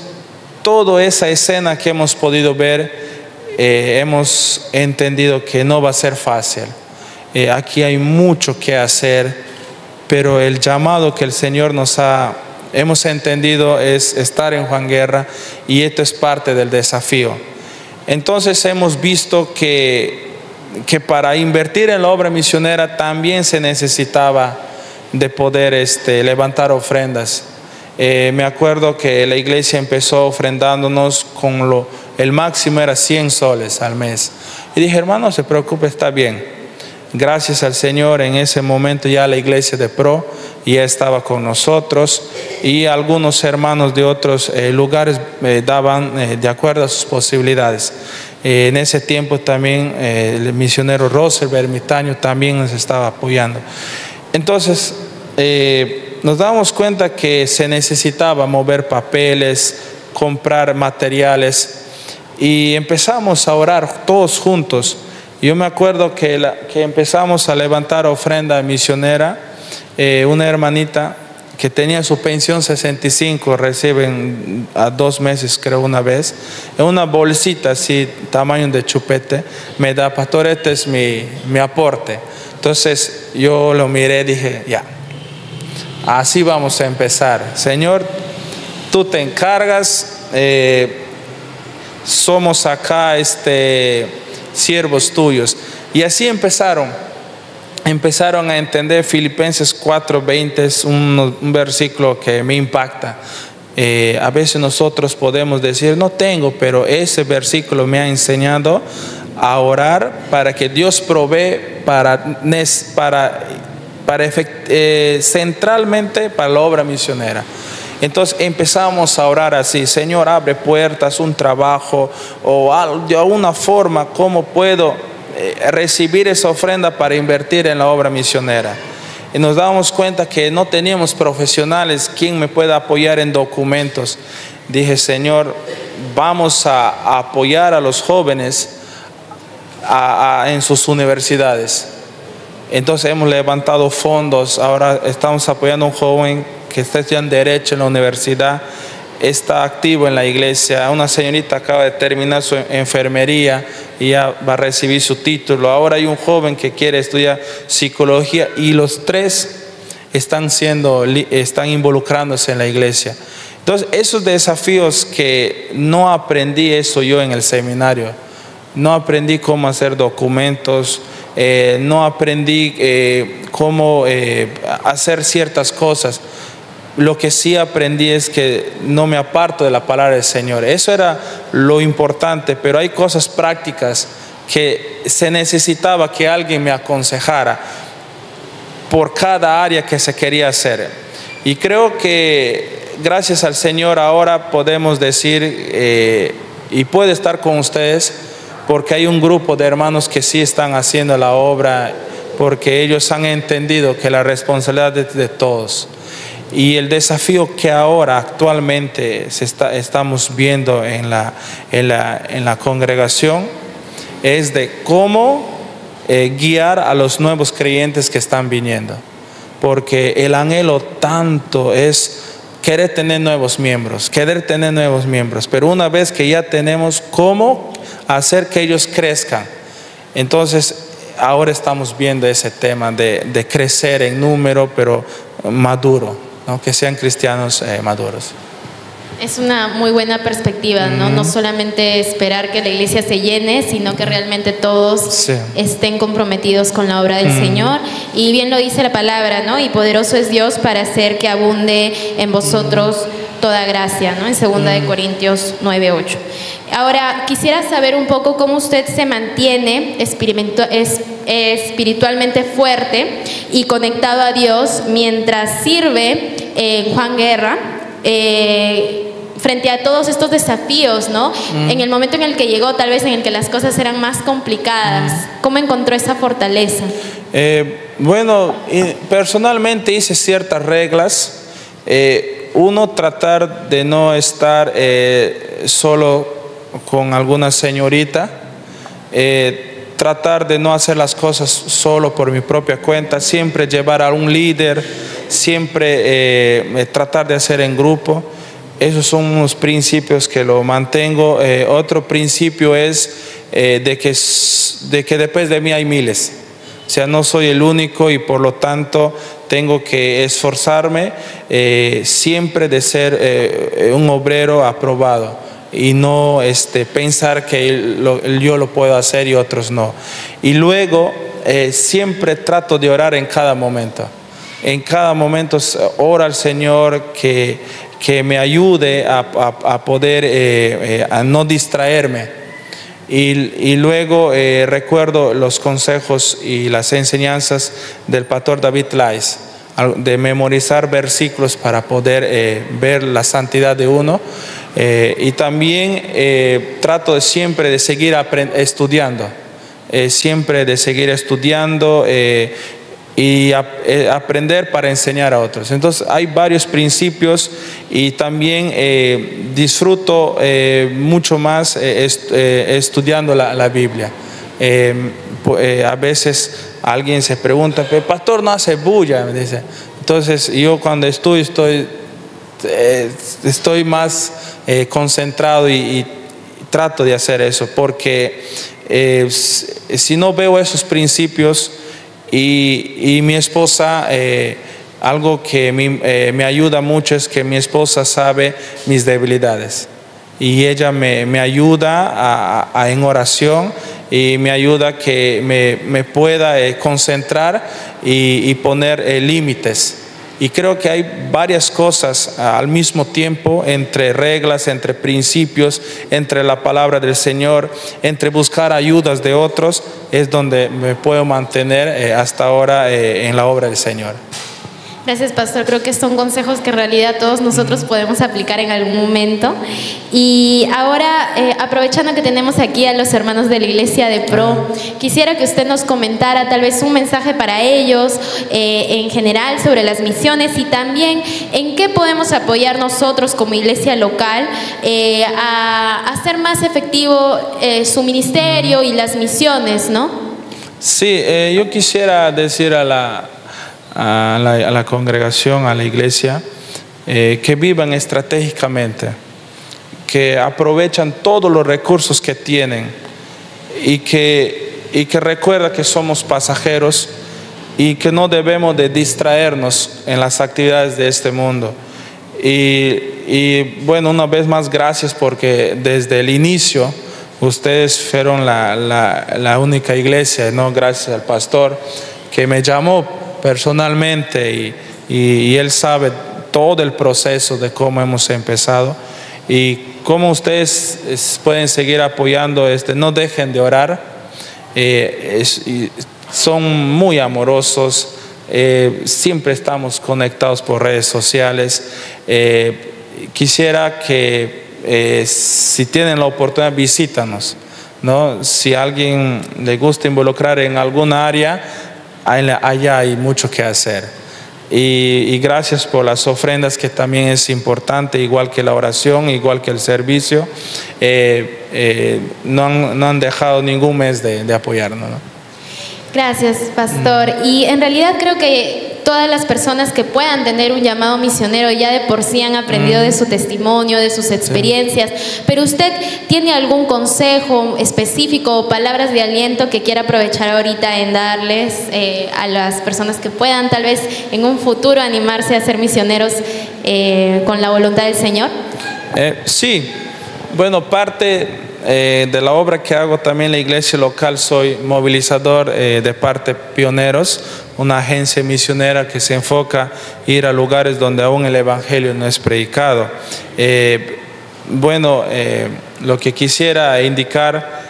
toda esa escena que hemos podido ver, hemos entendido que no va a ser fácil. Aquí hay mucho que hacer, pero el llamado que el Señor hemos entendido es estar en Juan Guerra, y esto es parte del desafío. Entonces hemos visto que para invertir en la obra misionera también se necesitaba de poder levantar ofrendas. Me acuerdo que la iglesia empezó ofrendándonos con el máximo era 100 soles al mes. Y dije, hermano, no se preocupe, está bien. Gracias al Señor, en ese momento ya la iglesia de Pro ya estaba con nosotros, y algunos hermanos de otros lugares daban de acuerdo a sus posibilidades. En ese tiempo también el misionero Roosevelt ermitaño también nos estaba apoyando. Entonces nos damos cuenta que se necesitaba mover papeles, comprar materiales, y empezamos a orar todos juntos. Yo me acuerdo que empezamos a levantar ofrenda misionera. Una hermanita que tenía su pensión 65, reciben a 2 meses, creo, una vez, en una bolsita así, tamaño de chupete, me da, pastor, este es mi aporte. Entonces yo lo miré, dije, ya, así vamos a empezar. Señor, tú te encargas, somos acá siervos tuyos. Y así empezaron a entender. Filipenses 4:20 es un versículo que me impacta. A veces nosotros podemos decir, no tengo, pero ese versículo me ha enseñado a orar para que Dios provee centralmente para la obra misionera. Entonces empezamos a orar así: Señor, abre puertas, un trabajo o de alguna forma, ¿cómo puedo recibir esa ofrenda para invertir en la obra misionera? Y nos damos cuenta que no teníamos profesionales, ¿quién me pueda apoyar en documentos? Dije, Señor, vamos a apoyar a los jóvenes en sus universidades. Entonces hemos levantado fondos. Ahora estamos apoyando a un joven que está estudiando Derecho en la universidad, está activo en la iglesia. Una señorita acaba de terminar su enfermería y ya va a recibir su título. Ahora hay un joven que quiere estudiar psicología, y los 3 están involucrándose en la iglesia. Entonces, esos desafíos que no aprendí eso yo en el seminario, no aprendí cómo hacer documentos, no aprendí cómo hacer ciertas cosas. Lo que sí aprendí es que no me aparto de la palabra del Señor. Eso era lo importante, pero hay cosas prácticas que se necesitaba que alguien me aconsejara por cada área que se quería hacer. Y creo que gracias al Señor ahora podemos decir, y puede estar con ustedes, porque hay un grupo de hermanos que sí están haciendo la obra, porque ellos han entendido que la responsabilidad es de todos. Y el desafío que ahora actualmente estamos viendo en la congregación es de cómo guiar a los nuevos creyentes que están viniendo, porque el anhelo tanto es querer tener nuevos miembros, pero una vez que ya tenemos, cómo hacer que ellos crezcan. Entonces ahora estamos viendo ese tema de crecer en número, pero maduro, ¿no? Que sean cristianos maduros. Es una muy buena perspectiva, ¿no? No solamente esperar que la iglesia se llene, sino que realmente todos estén comprometidos con la obra del Señor. Y bien lo dice la palabra, ¿no? Y poderoso es Dios para hacer que abunde en vosotros toda gracia, ¿no? En 2 Corintios 9:8. Ahora, quisiera saber un poco cómo usted se mantiene espiritualmente fuerte y conectado a Dios mientras sirve en Juan Guerra, frente a todos estos desafíos, ¿no? En el momento en el que llegó, tal vez en el que las cosas eran más complicadas, ¿cómo encontró esa fortaleza? Bueno, personalmente hice ciertas reglas. Uno, tratar de no estar solo con alguna señorita. Tratar de no hacer las cosas solo por mi propia cuenta. Siempre llevar a un líder. Siempre tratar de hacer en grupo. Esos son unos principios que lo mantengo. Otro principio es de que después de mí hay miles. O sea, no soy el único y por lo tanto tengo que esforzarme siempre de ser un obrero aprobado y no pensar que yo lo puedo hacer y otros no. Y luego siempre trato de orar en cada momento. En cada momento ora al Señor que me ayude a poder a no distraerme. Y luego recuerdo los consejos y las enseñanzas del pastor David Lais, de memorizar versículos para poder ver la santidad de uno. Y también trato siempre de seguir estudiando, siempre de seguir estudiando y aprender para enseñar a otros. Entonces hay varios principios y también disfruto mucho más estudiando la Biblia. A veces alguien se pregunta, pero el pastor no hace bulla, me dice. Entonces yo cuando estoy más concentrado y trato de hacer eso, porque si no veo esos principios y mi esposa, algo que me ayuda mucho es que mi esposa sabe mis debilidades y ella me ayuda en oración y me ayuda que me pueda concentrar y poner límites. Y creo que hay varias cosas al mismo tiempo, entre reglas, entre principios, entre la palabra del Señor, entre buscar ayudas de otros, es donde me puedo mantener hasta ahora en la obra del Señor. Gracias, pastor. Creo que son consejos que en realidad todos nosotros podemos aplicar en algún momento. Y ahora, aprovechando que tenemos aquí a los hermanos de la Iglesia de Pro, quisiera que usted nos comentara tal vez un mensaje para ellos en general sobre las misiones y también en qué podemos apoyar nosotros como iglesia local a hacer más efectivo su ministerio y las misiones, ¿no? Sí, yo quisiera decir a la congregación, a la iglesia, que vivan estratégicamente, que aprovechan todos los recursos que tienen y que recuerda que somos pasajeros y que no debemos de distraernos en las actividades de este mundo. Y bueno, una vez más gracias, porque desde el inicio ustedes fueron la única iglesia, ¿no? Gracias al pastor que me llamó personalmente y él sabe todo el proceso de cómo hemos empezado y cómo ustedes pueden seguir apoyando. No dejen de orar, son muy amorosos, siempre estamos conectados por redes sociales. Quisiera que si tienen la oportunidad, visítanos, ¿no? Si a alguien le gusta involucrar en alguna área, allá hay mucho que hacer. Y gracias por las ofrendas, que también es importante, igual que la oración, igual que el servicio. No han dejado ningún mes de apoyarnos, ¿no? Gracias, pastor. Y en realidad creo que todas las personas que puedan tener un llamado misionero ya de por sí han aprendido de su testimonio, de sus experiencias, pero usted tiene algún consejo específico o palabras de aliento que quiera aprovechar ahorita en darles a las personas que puedan tal vez en un futuro animarse a ser misioneros con la voluntad del Señor. Sí, bueno, parte de la obra que hago también en la iglesia local, soy movilizador de parte Pioneros, una agencia misionera que se enfoca en ir a lugares donde aún el evangelio no es predicado. Lo que quisiera indicar,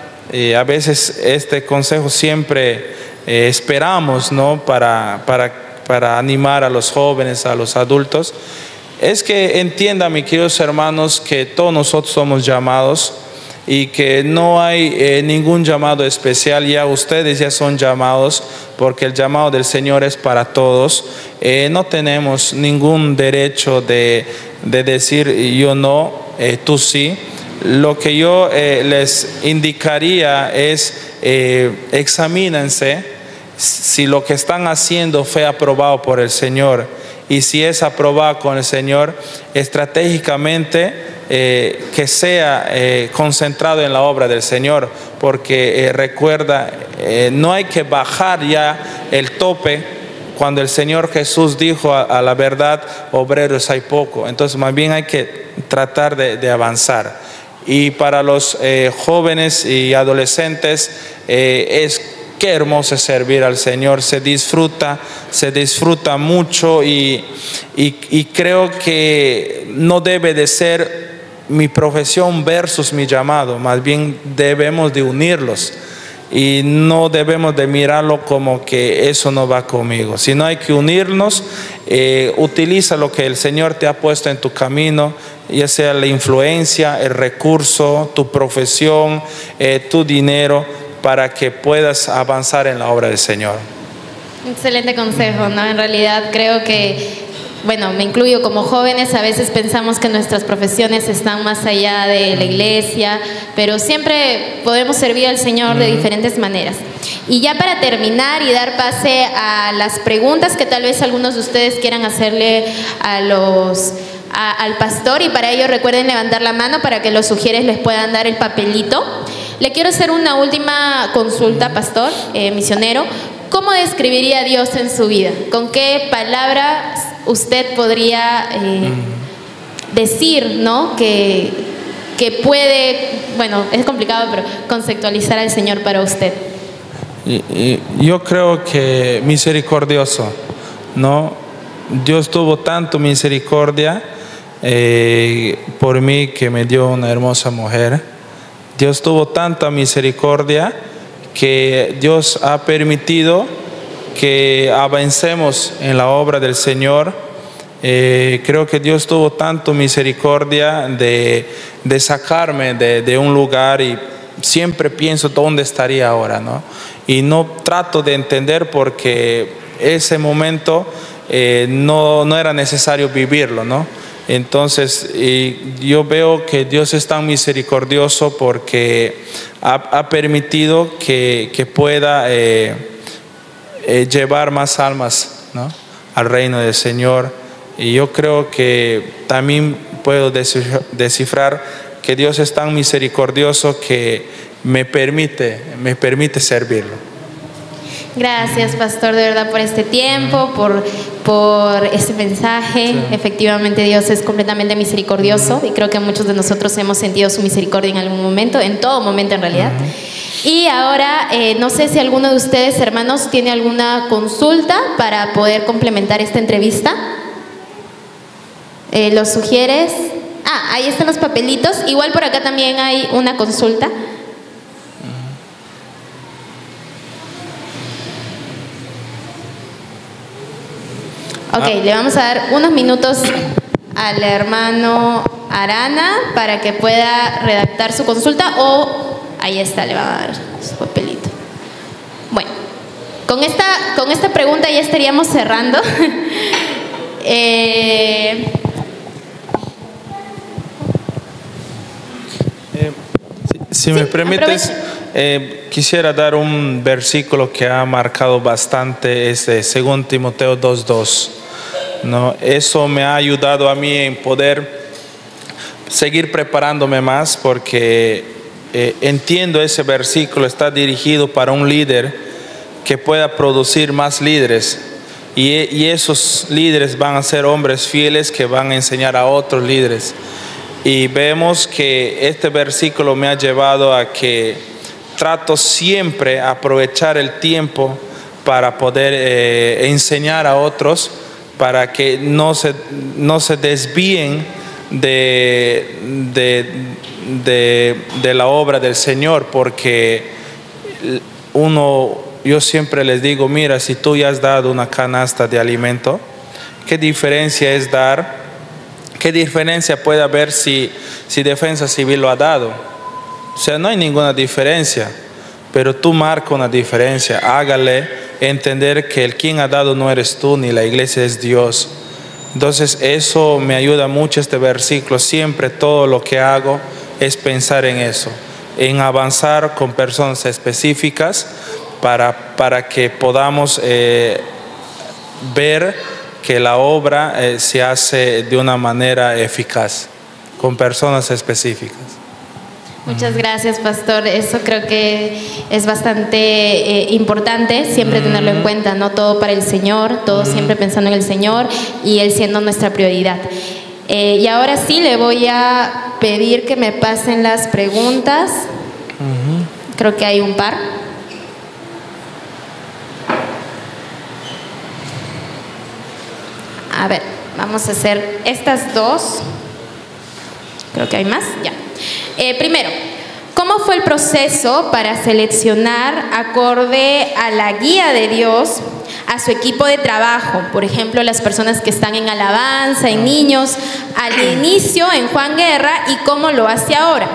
a veces este consejo siempre esperamos, ¿no? para animar a los jóvenes, a los adultos, es que entiendan, mis queridos hermanos, que todos nosotros somos llamados y que no hay ningún llamado especial. Ya ustedes ya son llamados, porque el llamado del Señor es para todos. No tenemos ningún derecho de decir yo no, tú sí. Lo que yo les indicaría es examínense si lo que están haciendo fue aprobado por el Señor, y si es aprobado con el Señor, estratégicamente que sea concentrado en la obra del Señor, porque recuerda, no hay que bajar ya el tope. Cuando el Señor Jesús dijo a la verdad, obreros hay poco, entonces más bien hay que tratar de avanzar. Y para los jóvenes y adolescentes, qué hermoso servir al Señor, se disfruta mucho, y creo que no debe de ser mi profesión versus mi llamado, más bien debemos de unirlos, y no debemos de mirarlo como que eso no va conmigo, sino hay que unirnos. Utiliza lo que el Señor te ha puesto en tu camino, ya sea la influencia, el recurso, tu profesión, tu dinero, para que puedas avanzar en la obra del Señor. Excelente consejo, ¿no? En realidad creo que, bueno, me incluyo, como jóvenes a veces pensamos que nuestras profesiones están más allá de la iglesia, pero siempre podemos servir al Señor de diferentes maneras. Y ya para terminar y dar pase a las preguntas que tal vez algunos de ustedes quieran hacerle al pastor, y para ello recuerden levantar la mano para que los sugieres les puedan dar el papelito. Le quiero hacer una última consulta, pastor, misionero. ¿Cómo describiría a Dios en su vida? ¿Con qué palabras usted podría decir, ¿no? que puede, bueno, es complicado, pero conceptualizar al Señor para usted? Yo creo que misericordioso, ¿no? Dios tuvo tanto misericordia por mí, que me dio una hermosa mujer. Dios tuvo tanta misericordia que Dios ha permitido que avancemos en la obra del Señor. Creo que Dios tuvo tanto misericordia de sacarme de un lugar, y siempre pienso dónde estaría ahora, ¿no? Y no trato de entender, porque ese momento no era necesario vivirlo, ¿no? Entonces yo veo que Dios es tan misericordioso porque ha permitido que pueda llevar más almas, ¿no?, al reino del Señor. Y yo creo que también puedo descifrar que Dios es tan misericordioso que me permite servirlo. Gracias, pastor, de verdad, por este tiempo, por este mensaje. Sí. Efectivamente, Dios es completamente misericordioso, y creo que muchos de nosotros hemos sentido su misericordia en algún momento, en todo momento en realidad. Y ahora, no sé si alguno de ustedes, hermanos, tiene alguna consulta para poder complementar esta entrevista. ¿Los sugieres? Ahí están los papelitos. Igual por acá también hay una consulta. Ok, le vamos a dar unos minutos al hermano Arana para que pueda redactar su consulta, o ahí está, le va a dar su papelito. Bueno, con esta pregunta ya estaríamos cerrando. Si me permites, quisiera dar un versículo que ha marcado bastante, es de 2 Timoteo 2:2. ¿No? Eso me ha ayudado a mí en poder seguir preparándome más, porque entiendo ese versículo está dirigido para un líder que pueda producir más líderes, y esos líderes van a ser hombres fieles que van a enseñar a otros líderes. Y vemos que este versículo me ha llevado a que trato siempre aprovechar el tiempo para poder enseñar a otros, para que no se desvíen de la obra del Señor, porque yo siempre les digo, mira, si tú ya has dado una canasta de alimento, ¿qué diferencia es dar? ¿Qué diferencia puede haber si Defensa Civil lo ha dado? O sea, no hay ninguna diferencia, pero tú marca una diferencia. Hágale entender que el quien ha dado no eres tú, ni la iglesia es Dios. Entonces eso me ayuda mucho este versículo. Siempre todo lo que hago es pensar en eso, en avanzar con personas específicas para que podamos ver que la obra se hace de una manera eficaz, con personas específicas. Muchas gracias, pastor. Eso creo que es bastante importante, siempre tenerlo en cuenta, no todo para el Señor, todo siempre pensando en el Señor y Él siendo nuestra prioridad. Y ahora sí, le voy a pedir que me pasen las preguntas. Creo que hay un par. A ver, vamos a hacer estas dos. Creo que hay más, ya. Primero, ¿cómo fue el proceso para seleccionar, acorde a la guía de Dios, a su equipo de trabajo? Por ejemplo, las personas que están en alabanza, en niños, al inicio en Juan Guerra, y cómo lo hace ahora.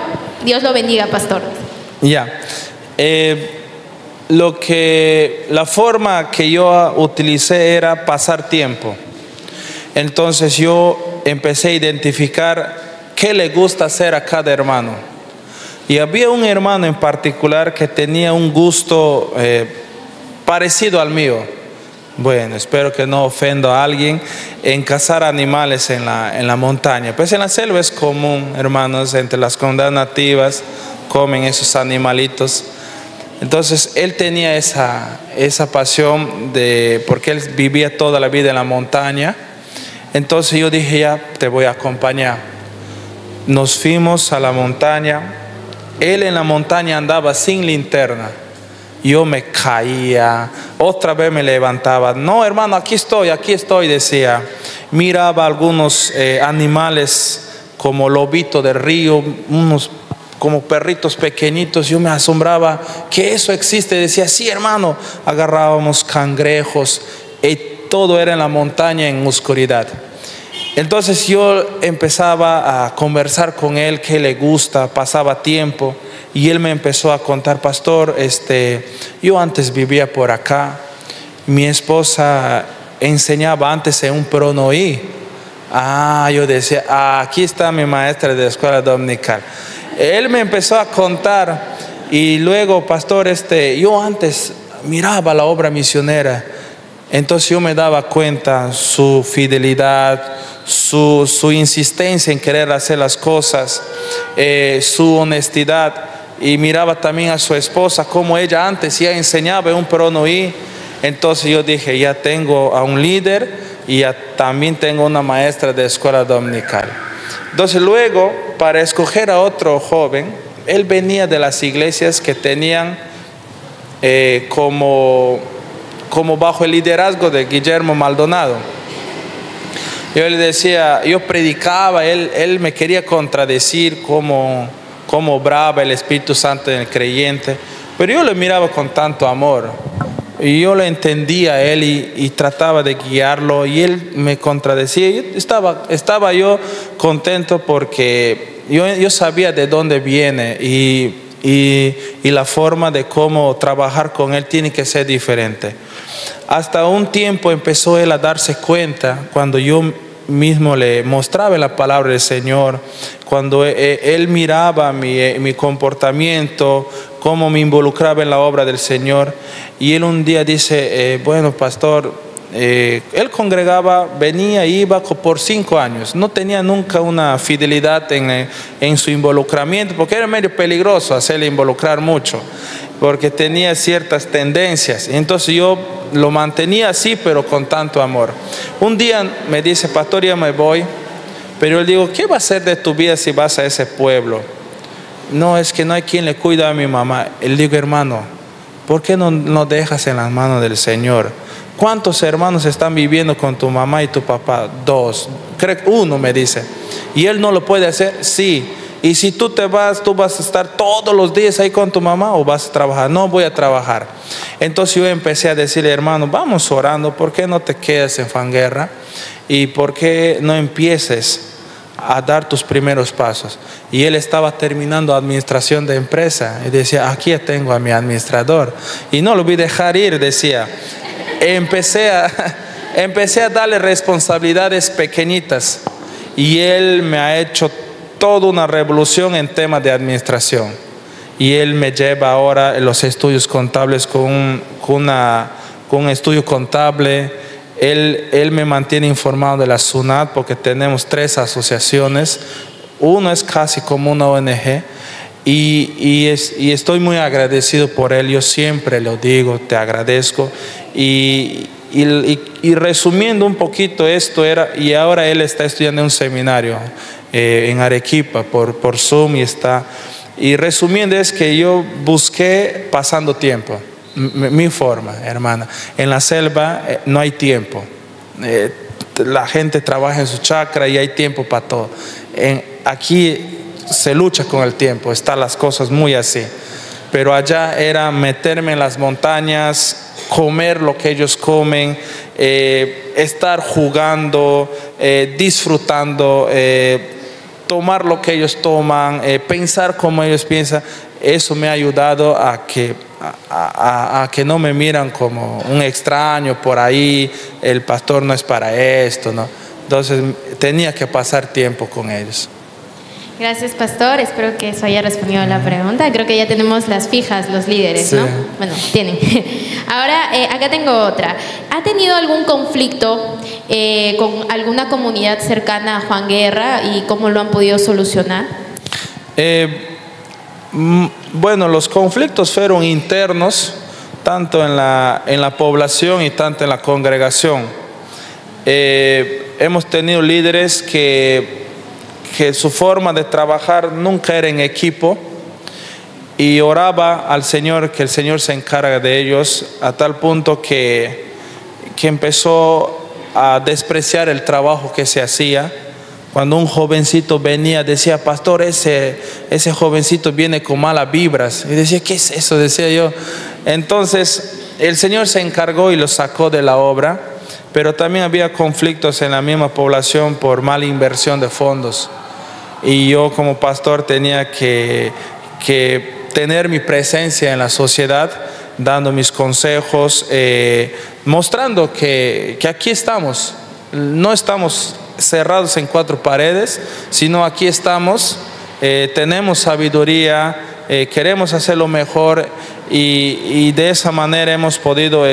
Dios lo bendiga, pastor. Ya. La forma que yo utilicé era pasar tiempo. Entonces yo empecé a identificar qué le gusta hacer a cada hermano. Y había un hermano en particular que tenía un gusto parecido al mío. Bueno, espero que no ofenda a alguien, en cazar animales en la montaña. Pues en la selva es común, hermanos, entre las comunidades nativas comen esos animalitos. Entonces él tenía esa pasión porque él vivía toda la vida en la montaña. Entonces yo dije, ya te voy a acompañar. Nos fuimos a la montaña. Él en la montaña andaba sin linterna. Yo me caía, otra vez me levantaba. No, hermano, aquí estoy, decía. Miraba algunos animales como lobito del río, unos como perritos pequeñitos. Yo me asombraba que eso existe. Decía, sí, hermano. Agarrábamos cangrejos y todo era en la montaña en oscuridad. Entonces yo empezaba a conversar con él, qué le gusta, pasaba tiempo. Y él me empezó a contar, pastor, yo antes vivía por acá. Mi esposa enseñaba antes en un pronoí. Yo decía, aquí está mi maestra de escuela dominical. Él me empezó a contar. Y luego, pastor, yo antes miraba la obra misionera. Entonces yo me daba cuenta su fidelidad, su insistencia en querer hacer las cosas, su honestidad. Y miraba también a su esposa, como ella antes ya enseñaba en un pronoí. Entonces yo dije, ya tengo a un líder y ya también tengo una maestra de escuela dominical. Entonces luego, para escoger a otro joven, él venía de las iglesias que tenían como bajo el liderazgo de Guillermo Maldonado. Yo le decía, yo predicaba, él me quería contradecir cómo obraba el Espíritu Santo en el creyente, pero yo le miraba con tanto amor y yo lo entendía a él y trataba de guiarlo, y él me contradecía. Y estaba yo contento porque yo sabía de dónde viene y la forma de cómo trabajar con él tiene que ser diferente. Hasta un tiempo empezó él a darse cuenta, cuando yo mismo le mostraba la palabra del Señor, cuando él miraba mi comportamiento, cómo me involucraba en la obra del Señor. Y él un día dice, bueno, pastor, él congregaba, venía y iba por 5 años. No tenía nunca una fidelidad en su involucramiento, porque era medio peligroso hacerle involucrar mucho, porque tenía ciertas tendencias. Entonces yo lo mantenía así, pero con tanto amor. Un día me dice, pastor, ya me voy. Pero yo le digo, ¿qué va a ser de tu vida si vas a ese pueblo? No, es que no hay quien le cuida a mi mamá. Le digo, hermano, ¿por qué no dejas en las manos del Señor? ¿Cuántos hermanos están viviendo con tu mamá y tu papá? 2, creo que 1, me dice. ¿Y él no lo puede hacer? Sí. Y si tú te vas, ¿tú vas a estar todos los días ahí con tu mamá o vas a trabajar? No, voy a trabajar. Entonces yo empecé a decirle, hermano, vamos orando, ¿por qué no te quedas en Juan Guerra? ¿Y por qué no empieces a dar tus primeros pasos. Y él estaba terminando administración de empresa y decía, aquí tengo a mi administrador y no lo voy a dejar ir, decía. Empecé a darle responsabilidades pequeñitas y él me ha hecho toda una revolución en temas de administración. Y él me lleva ahora en los estudios contables con un estudio contable. Él me mantiene informado de la SUNAT porque tenemos 3 asociaciones. Uno es casi como una ONG y estoy muy agradecido por él. Yo siempre lo digo, te agradezco. Y resumiendo un poquito esto y ahora él está estudiando en un seminario en Arequipa por Zoom y resumiendo es que yo busqué pasando tiempo. Mi forma, hermana. En la selva no hay tiempo. La gente trabaja en su chakra y hay tiempo para todo. Aquí se lucha con el tiempo, están las cosas muy así. Pero allá era meterme en las montañas, comer lo que ellos comen, estar jugando, disfrutando, tomar lo que ellos toman, pensar como ellos piensan. Eso me ha ayudado a que no me miran como un extraño por ahí, el pastor no es para esto, ¿no? Entonces tenía que pasar tiempo con ellos. Gracias, pastor. Espero que eso haya respondido a la pregunta. Creo que ya tenemos las fijas, los líderes, sí, ¿no? Bueno, tienen. Ahora, acá tengo otra. ¿Ha tenido algún conflicto con alguna comunidad cercana a Juan Guerra y cómo lo han podido solucionar? Bueno, los conflictos fueron internos, tanto en la población y tanto en la congregación. Hemos tenido líderes que su forma de trabajar nunca era en equipo y oraba al Señor que el Señor se encarga de ellos a tal punto que empezó a despreciar el trabajo que se hacía. Cuando un jovencito venía, decía, pastor, ese jovencito viene con malas vibras. Y decía, ¿qué es eso? Decía yo. Entonces, el Señor se encargó y lo sacó de la obra, pero también había conflictos en la misma población por mala inversión de fondos. Y yo como pastor tenía que tener mi presencia en la sociedad, dando mis consejos, mostrando que aquí estamos. No estamos cerrados en 4 paredes, sino aquí estamos, tenemos sabiduría, queremos hacerlo mejor y de esa manera hemos podido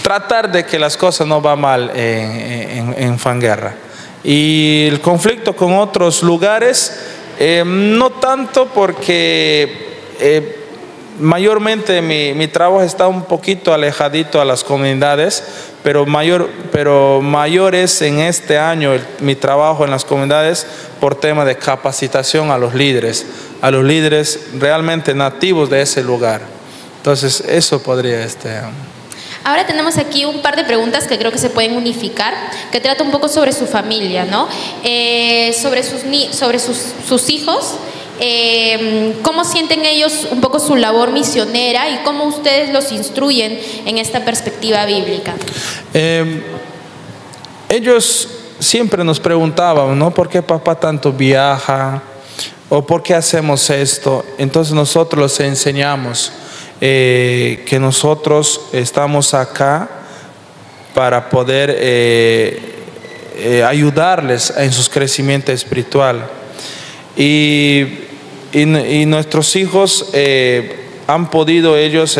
tratar de que las cosas no van mal en Juan Guerra. Y el conflicto con otros lugares, no tanto porque mayormente mi trabajo está un poquito alejadito a las comunidades, pero mayor es en este año mi trabajo en las comunidades por tema de capacitación a los líderes realmente nativos de ese lugar. Entonces eso podría Ahora tenemos aquí un par de preguntas que creo que se pueden unificar, que trata un poco sobre su familia, ¿no? Sobre sus hijos. ¿Cómo sienten ellos un poco su labor misionera y cómo ustedes los instruyen en esta perspectiva bíblica? Ellos siempre nos preguntaban, ¿no? ¿Por qué papá tanto viaja? ¿O por qué hacemos esto? Entonces nosotros les enseñamos que nosotros estamos acá para poder ayudarles en su crecimiento espiritual. Y nuestros hijos han podido ellos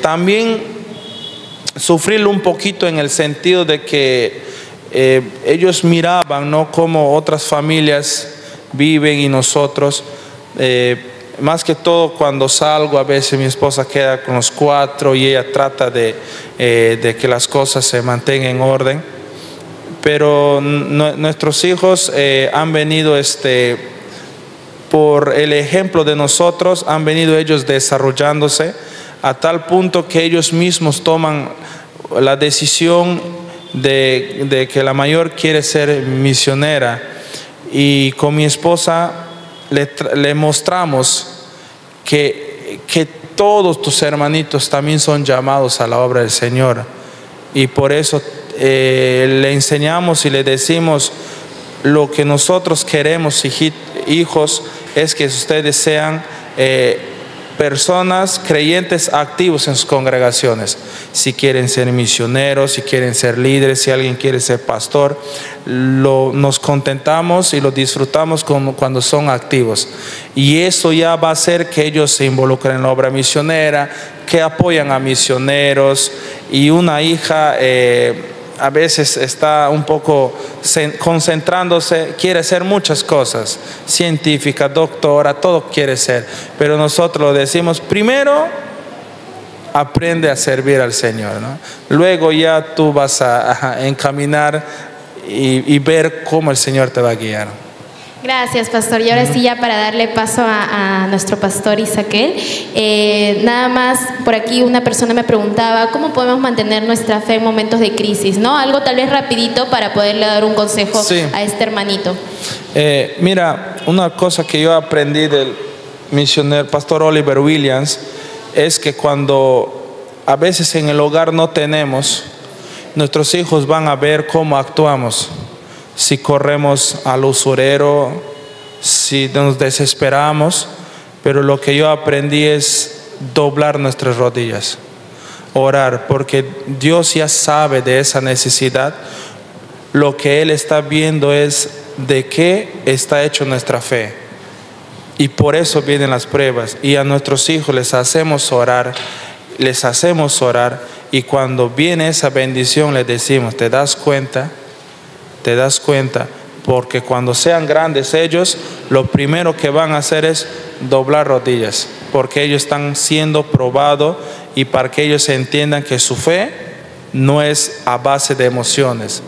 también sufrirlo un poquito en el sentido de que ellos miraban, ¿no?, cómo otras familias viven y nosotros, más que todo cuando salgo, a veces mi esposa queda con los 4 y ella trata de que las cosas se mantengan en orden. Pero nuestros hijos han venido, por el ejemplo de nosotros, han venido ellos desarrollándose a tal punto que ellos mismos toman la decisión de que la mayor quiere ser misionera. Y con mi esposa le mostramos que todos tus hermanitos también son llamados a la obra del Señor. Y por eso le enseñamos y le decimos: lo que nosotros queremos, hijos, es que ustedes sean personas creyentes activos en sus congregaciones. Si quieren ser misioneros, si quieren ser líderes, si alguien quiere ser pastor, nos contentamos y lo disfrutamos cuando son activos. Y eso ya va a hacer que ellos se involucren en la obra misionera, que apoyan a misioneros. Y una hija a veces está un poco concentrándose, quiere ser muchas cosas, científica, doctora, todo quiere ser, pero nosotros le decimos: primero aprende a servir al Señor, ¿no? Luego ya tú vas a encaminar y ver cómo el Señor te va a guiar. Gracias, pastor. Y ahora sí, ya para darle paso a nuestro pastor Isaquel, nada más por aquí una persona me preguntaba: ¿cómo podemos mantener nuestra fe en momentos de crisis? ¿No? Algo tal vez rapidito para poderle dar un consejo a este hermanito. Mira, una cosa que yo aprendí del misionero pastor Oliver Williams es que cuando a veces en el hogar no tenemos, nuestros hijos van a ver cómo actuamos. Si corremos al usurero, si nos desesperamos, pero lo que yo aprendí es doblar nuestras rodillas, orar, porque Dios ya sabe de esa necesidad. Lo que Él está viendo es de qué está hecho nuestra fe, y por eso vienen las pruebas. Y a nuestros hijos les hacemos orar, y cuando viene esa bendición les decimos: ¿te das cuenta? ¿Te das cuenta? Porque cuando sean grandes ellos, lo primero que van a hacer es doblar rodillas, porque ellos están siendo probados, y para que ellos entiendan que su fe no es a base de emociones,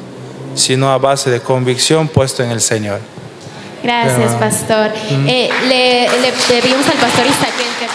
sino a base de convicción puesto en el Señor. Gracias, pastor. Le pedimos al pastor Isaquel que